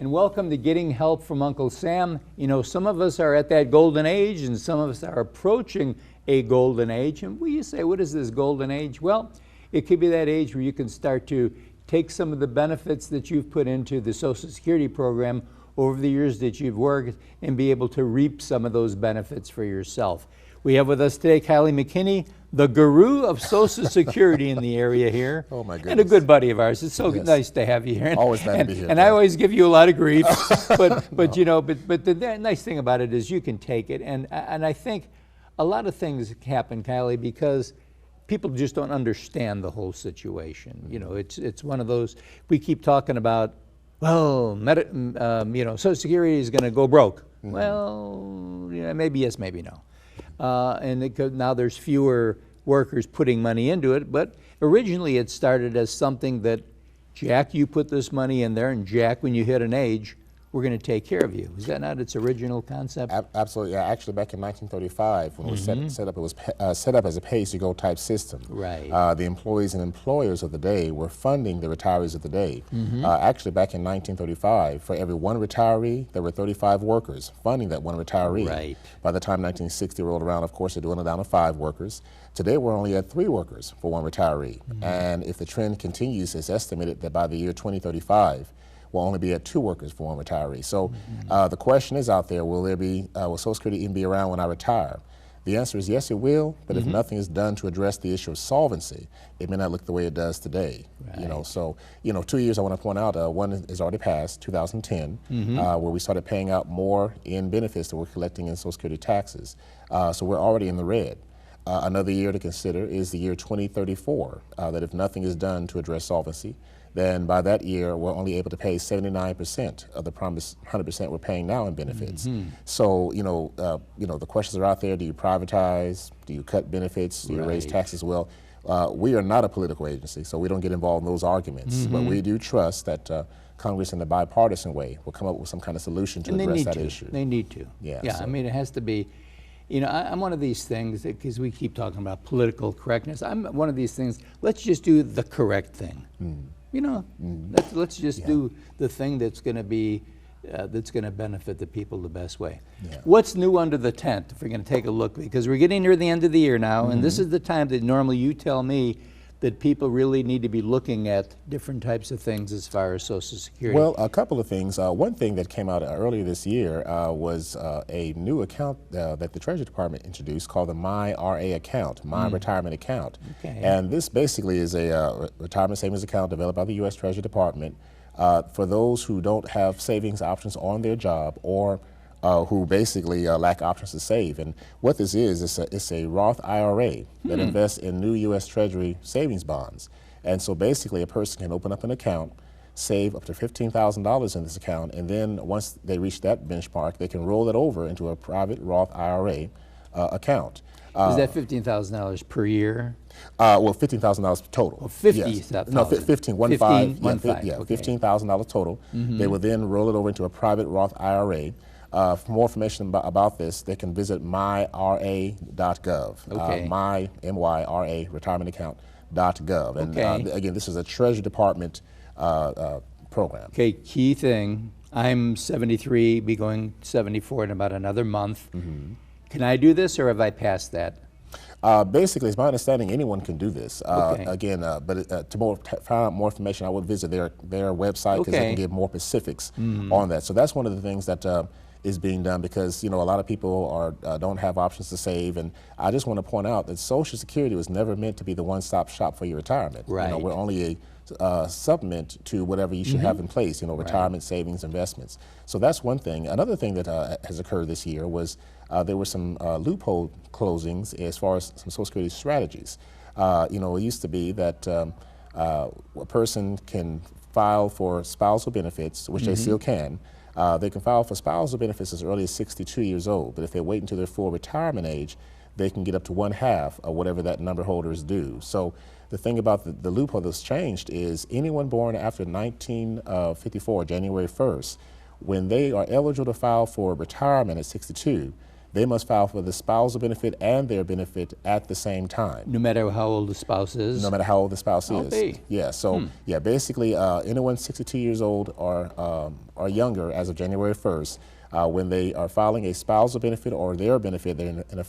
and welcome to Getting Help from Uncle Sam. You know, some of us are at that golden age and some of us are approaching a golden age. And you say, what is this golden age? Well, it could be that age where you can start to take some of the benefits that you've put into the Social Security program over the years that you've worked and be able to reap some of those benefits for yourself. We have with us today Kylle McKinney, the guru of Social Security in the area here. Oh my goodness. And a good buddy of ours. It's so nice to have you here. Always glad to be here. And I always give you a lot of grief, but you know, but the nice thing about it is you can take it. And I think a lot of things happen, Kylle, because people just don't understand the whole situation. You know, it's one of those, we keep talking about, well, you know, Social Security is going to go broke. Mm-hmm. Well, you know, maybe yes, maybe no. And now there's fewer workers putting money into it, but originally it started as something that, Jack, you put this money in there, and Jack, when you hit an age, we're going to take care of you. Is that not its original concept? Absolutely. Yeah, actually, back in 1935, when it was set up, it was set up as a pay-as-you-go type system. Right. The employees and employers of the day were funding the retirees of the day. Actually, back in 1935, for every one retiree, there were 35 workers funding that one retiree. Right. By the time 1960 rolled around, of course, it dwindled down to 5 workers. Today, we're only at 3 workers for one retiree. And if the trend continues, it's estimated that by the year 2035, we'll only be at 2 workers for one retiree. So the question is out there, will Social Security even be around when I retire? The answer is yes, it will, but if nothing is done to address the issue of solvency, it may not look the way it does today. Right. You know, so, you know, 2 years I want to point out, one is already passed, 2010, where we started paying out more in benefits that we're collecting in Social Security taxes. So we're already in the red. Another year to consider is the year 2034, that if nothing is done to address solvency, then by that year, we're only able to pay 79% of the promised 100% we're paying now in benefits. So, you know, the questions are out there. Do you privatize? Do you cut benefits? Do you raise taxes? Well, we are not a political agency, so we don't get involved in those arguments. But we do trust that Congress, in a bipartisan way, will come up with some kind of solution to address that issue. They need to. Yeah, I mean, it has to be. You know, I'm one of these things, because we keep talking about political correctness, I'm one of these things, let's just do the correct thing. You know, let's just do the thing that's going to be, that's going to benefit the people the best way. What's new under the tent, if we're going to take a look, because we're getting near the end of the year now, and this is the time that normally you tell me that people really need to be looking at different types of things as far as Social Security? Well, a couple of things. One thing that came out earlier this year was a new account that the Treasury Department introduced called the My RA account, My Retirement Account. And this basically is a retirement savings account developed by the U.S. Treasury Department for those who don't have savings options on their job or who basically lack options to save. And what this is, it's a Roth IRA that invests in new U.S. Treasury savings bonds. And so basically a person can open up an account, save up to $15,000 in this account, and then once they reach that benchmark, they can roll it over into a private Roth IRA account. Is that $15,000 per year? Well, $15,000 total. Oh, 50,000. No, 15, 1 5. Okay. $15,000 total. They will then roll it over into a private Roth IRA. For more information about this, they can visit myra.gov. My retirement account.gov. And again, this is a Treasury Department program. Okay, key thing. I'm 73, be going 74 in about another month. Can I do this, or have I passed that? Basically, it's my understanding anyone can do this. Again, but to find out more information, I would visit their website because they can give more specifics on that. So that's one of the things that is being done, because you know a lot of people don't have options to save, and I just want to point out that Social Security was never meant to be the one-stop shop for your retirement. Right. You know, we're only a supplement to whatever you should have in place. You know, retirement savings, investments. So that's one thing. Another thing that has occurred this year was there were some loophole closings as far as some Social Security strategies. You know, it used to be that a person can file for spousal benefits, which they still can. They can file for spousal benefits as early as 62 years old, but if they wait until their full retirement age, they can get up to 1/2 of whatever that number holder is due. So the thing about the loophole that's changed is anyone born after 1954, January 1st, when they are eligible to file for retirement at 62, they must file for the spousal benefit and their benefit at the same time. No matter how old the spouse is? No matter how old the spouse I'll is. be. Yeah, so yeah, basically anyone 62 years old or younger as of January 1st, when they are filing a spousal benefit or their benefit, they're in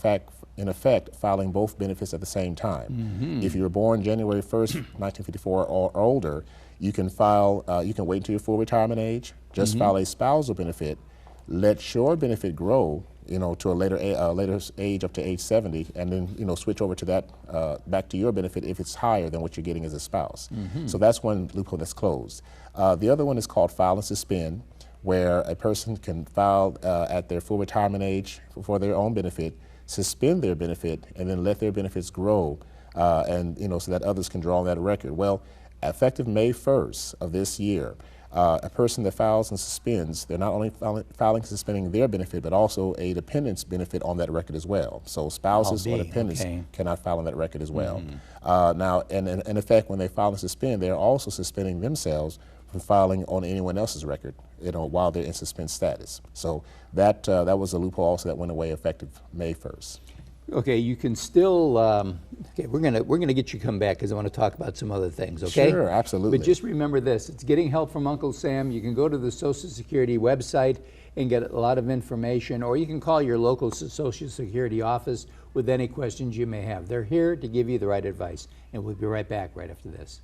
effect filing both benefits at the same time. If you were born January 1st, 1954 or older, you can file, you can wait until your full retirement age, just file a spousal benefit, let your benefit grow, you know, to a later age up to age 70, and then, you know, switch over to that, back to your benefit if it's higher than what you're getting as a spouse. So that's one loophole that's closed. The other one is called file and suspend, where a person can file at their full retirement age for their own benefit, suspend their benefit, and then let their benefits grow, and, you know, so that others can draw on that record. Well, effective May 1st of this year, a person that files and suspends, they're not only filing and suspending their benefit, but also a dependent's benefit on that record as well. So spouses or dependents cannot file on that record as well. Now, and in effect, when they file and suspend, they're also suspending themselves from filing on anyone else's record, you know, while they're in suspense status. So that was a loophole also that went away effective May 1st. Okay, you can still, okay, we're gonna get you come back because I want to talk about some other things, okay? Sure, absolutely. But just remember this, it's Getting Help from Uncle Sam. You can go to the Social Security website and get a lot of information, or you can call your local Social Security office with any questions you may have. They're here to give you the right advice, and we'll be right back right after this.